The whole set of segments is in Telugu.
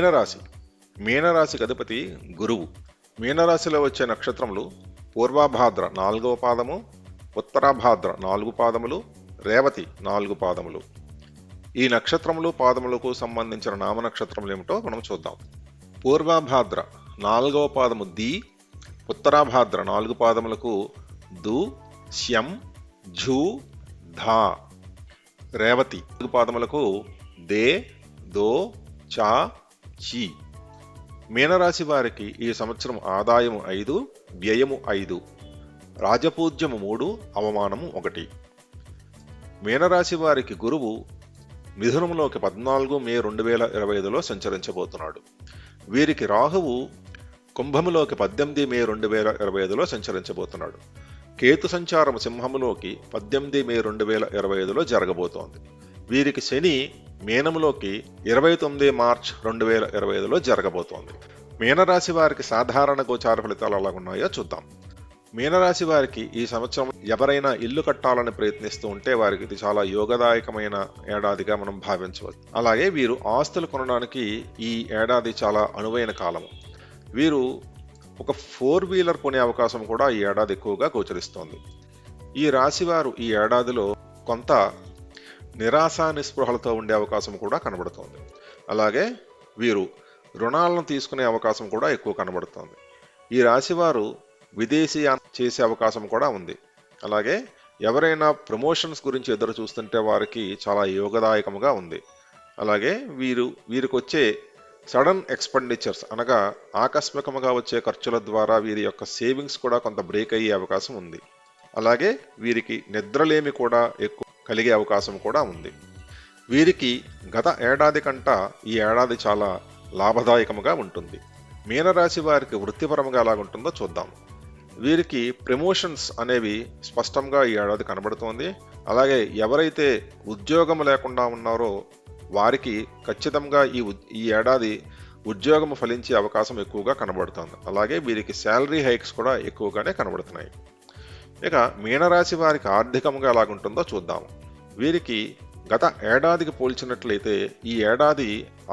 మీనరాశి. మీనరాశికి అధిపతి గురువు. మీనరాశిలో వచ్చే నక్షత్రములు పూర్వభాద్ర 4వ పాదము, ఉత్తరాభాద్ర 4 పాదములు, రేవతి 4 పాదములు. ఈ నక్షత్రములు పాదములకు సంబంధించిన నామ నక్షత్రములు ఏమిటో మనం చూద్దాం. పూర్వభాద్ర 4వ పాదము ది, ఉత్తరాభాద్ర 4 పాదములకు దు, శం, ఝు, ధా. రేవతి 4 పాదములకు దే, దో, చా, చి. మీనరాశి వారికి ఈ సంవత్సరం ఆదాయము 5, వ్యయము 5, రాజపూజ్యము 3, అవమానము 1. మీనరాశి వారికి గురువు మిథునంలోకి 14 మే 2025లో సంచరించబోతున్నాడు. వీరికి రాహువు కుంభములోకి 18 మే 2025లో సంచరించబోతున్నాడు. కేతు సంచారం సింహములోకి 18 మే 2025లో జరగబోతోంది. వీరికి శని మీనములోకి 29 మార్చ్ 2025లో జరగబోతోంది. మీనరాశి వారికి సాధారణ గోచార ఫలితాలు ఎలా ఉన్నాయో చూద్దాం. మీనరాశి వారికి ఈ సంవత్సరం ఎవరైనా ఇల్లు కట్టాలని ప్రయత్నిస్తూ ఉంటే వారికి ఇది చాలా యోగదాయకమైన ఏడాదిగా మనం భావించవచ్చు. అలాగే వీరు ఆస్తులు కొనడానికి ఈ ఏడాది చాలా అనువైన కాలము. వీరు ఒక 4 వీలర్ కొనే అవకాశం కూడా ఈ ఏడాది ఎక్కువగా గోచరిస్తోంది. ఈ రాశి వారు ఈ ఏడాదిలో కొంత నిరాశ నిస్పృహలతో ఉండే అవకాశం కూడా కనబడుతోంది. అలాగే వీరు రుణాలను తీసుకునే అవకాశం కూడా ఎక్కువ కనబడుతోంది. ఈ రాశివారు విదేశీయానం చేసే అవకాశం కూడా ఉంది. అలాగే ఎవరైనా ప్రమోషన్స్ గురించి ఎదురు చూస్తుంటే వారికి చాలా యోగదాయకముగా ఉంది. అలాగే వీరికి వచ్చే సడన్ ఎక్స్పెండిచర్స్ అనగా ఆకస్మికముగా వచ్చే ఖర్చుల ద్వారా వీరి యొక్క సేవింగ్స్ కూడా కొంత బ్రేక్ అయ్యే అవకాశం ఉంది. అలాగే వీరికి నిద్రలేమి కూడా ఎక్కువ కలిగే అవకాశం కూడా ఉంది. వీరికి గత ఏడాది కంట ఈ ఏడాది చాలా లాభదాయకముగా ఉంటుంది. మీనరాశి వారికి వృత్తిపరంగా ఎలాగుంటుందో చూద్దాం. వీరికి ప్రమోషన్స్ అనేవి స్పష్టంగా ఈ ఏడాది కనబడుతోంది. అలాగే ఎవరైతే ఉద్యోగం లేకుండా ఉన్నారో వారికి ఖచ్చితంగా ఈ ఏడాది ఉద్యోగం ఫలించే అవకాశం ఎక్కువగా కనబడుతోంది. అలాగే వీరికి శాలరీ హైక్స్ కూడా ఎక్కువగానే కనబడుతున్నాయి. ఇక మీనరాశి వారికి ఆర్థికంగా ఎలాగుంటుందో చూద్దాం. వీరికి గత ఏడాదికి పోల్చినట్లయితే ఈ ఏడాది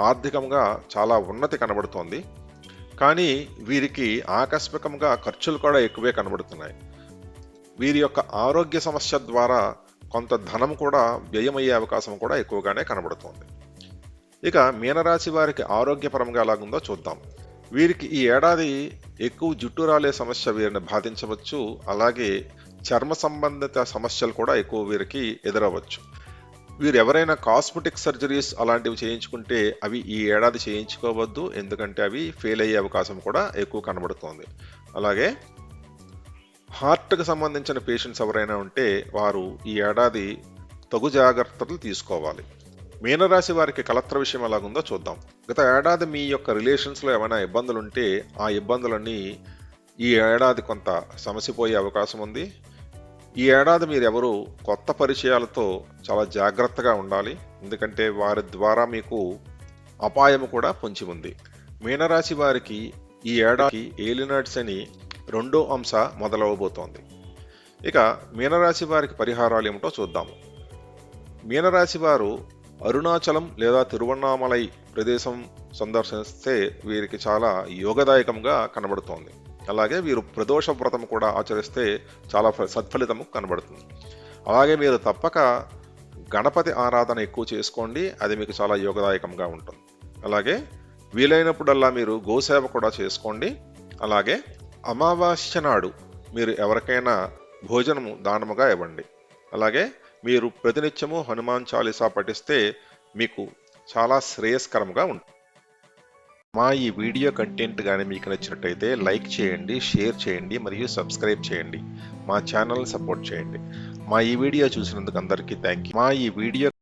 ఆర్థికంగా చాలా ఉన్నతి కనబడుతోంది. కానీ వీరికి ఆకస్మికంగా ఖర్చులు కూడా ఎక్కువే కనబడుతున్నాయి. వీరి యొక్క ఆరోగ్య సమస్య ద్వారా కొంత ధనం కూడా వ్యయమయ్యే అవకాశం కూడా ఎక్కువగానే కనబడుతోంది. ఇక మీనరాశి వారికి ఆరోగ్యపరంగా ఎలాగుందో చూద్దాం. వీరికి ఈ ఏడాది ఎక్కువ జుట్టు రాలే సమస్య వీరిని బాధించవచ్చు. అలాగే చర్మ సంబంధిత సమస్యలు కూడా ఎక్కువ వీరికి ఎదురవచ్చు. వీరు ఎవరైనా కాస్మెటిక్ సర్జరీస్ అలాంటివి చేయించుకుంటే అవి ఈ ఏడాది చేయించుకోవద్దు, ఎందుకంటే అవి ఫెయిల్ అయ్యే అవకాశం కూడా ఎక్కువ కనబడుతోంది. అలాగే హార్ట్కి సంబంధించిన పేషెంట్స్ ఎవరైనా ఉంటే వారు ఈ ఏడాది తగు జాగ్రత్తలు తీసుకోవాలి. మీనరాశి వారికి కలత్ర విషయం ఎలాగుందో చూద్దాం. గత ఏడాది మీ యొక్క రిలేషన్స్లో ఏమైనా ఇబ్బందులు ఉంటే ఆ ఇబ్బందులన్నీ ఈ ఏడాది కొంత సమసిపోయే అవకాశం ఉంది. ఈ ఏడాది మీరు ఎవరు కొత్త పరిచయాలతో చాలా జాగ్రత్తగా ఉండాలి, ఎందుకంటే వారి ద్వారా మీకు అపాయము కూడా పొంచి ఉంది. మీనరాశి వారికి ఈ ఏడాది ఏలినాటి శని 2వ అంశ మొదలవబోతోంది. ఇక మీనరాశి వారికి పరిహారాలు ఏమిటో చూద్దాము. మీనరాశి వారు అరుణాచలం లేదా తిరువన్నామలై ప్రదేశం సందర్శిస్తే వీరికి చాలా యోగదాయకంగా కనబడుతోంది. అలాగే వీరు ప్రదోష వ్రతం కూడా ఆచరిస్తే చాలా సత్ఫలితము కనబడుతుంది. అలాగే మీరు తప్పక గణపతి ఆరాధన ఎక్కువ చేసుకోండి, అది మీకు చాలా యోగదాయకంగా ఉంటుంది. అలాగే వీలైనప్పుడల్లా మీరు గోసేవ కూడా చేసుకోండి. అలాగే అమావాస్య నాడు మీరు ఎవరికైనా భోజనము దానముగా ఇవ్వండి. అలాగే మీరు ప్రతినిత్యము హనుమాన్ చాలీసా పఠిస్తే మీకు చాలా శ్రేయస్కరంగా ఉంటుంది. మా ఈ వీడియో కంటెంట్ కానీ మీకు నచ్చినట్టయితే లైక్ చేయండి, షేర్ చేయండి మరియు సబ్స్క్రైబ్ చేయండి. మా ఛానల్ని సపోర్ట్ చేయండి. మా ఈ వీడియో చూసినందుకు అందరికీ థ్యాంక్ యూ. మా ఈ వీడియో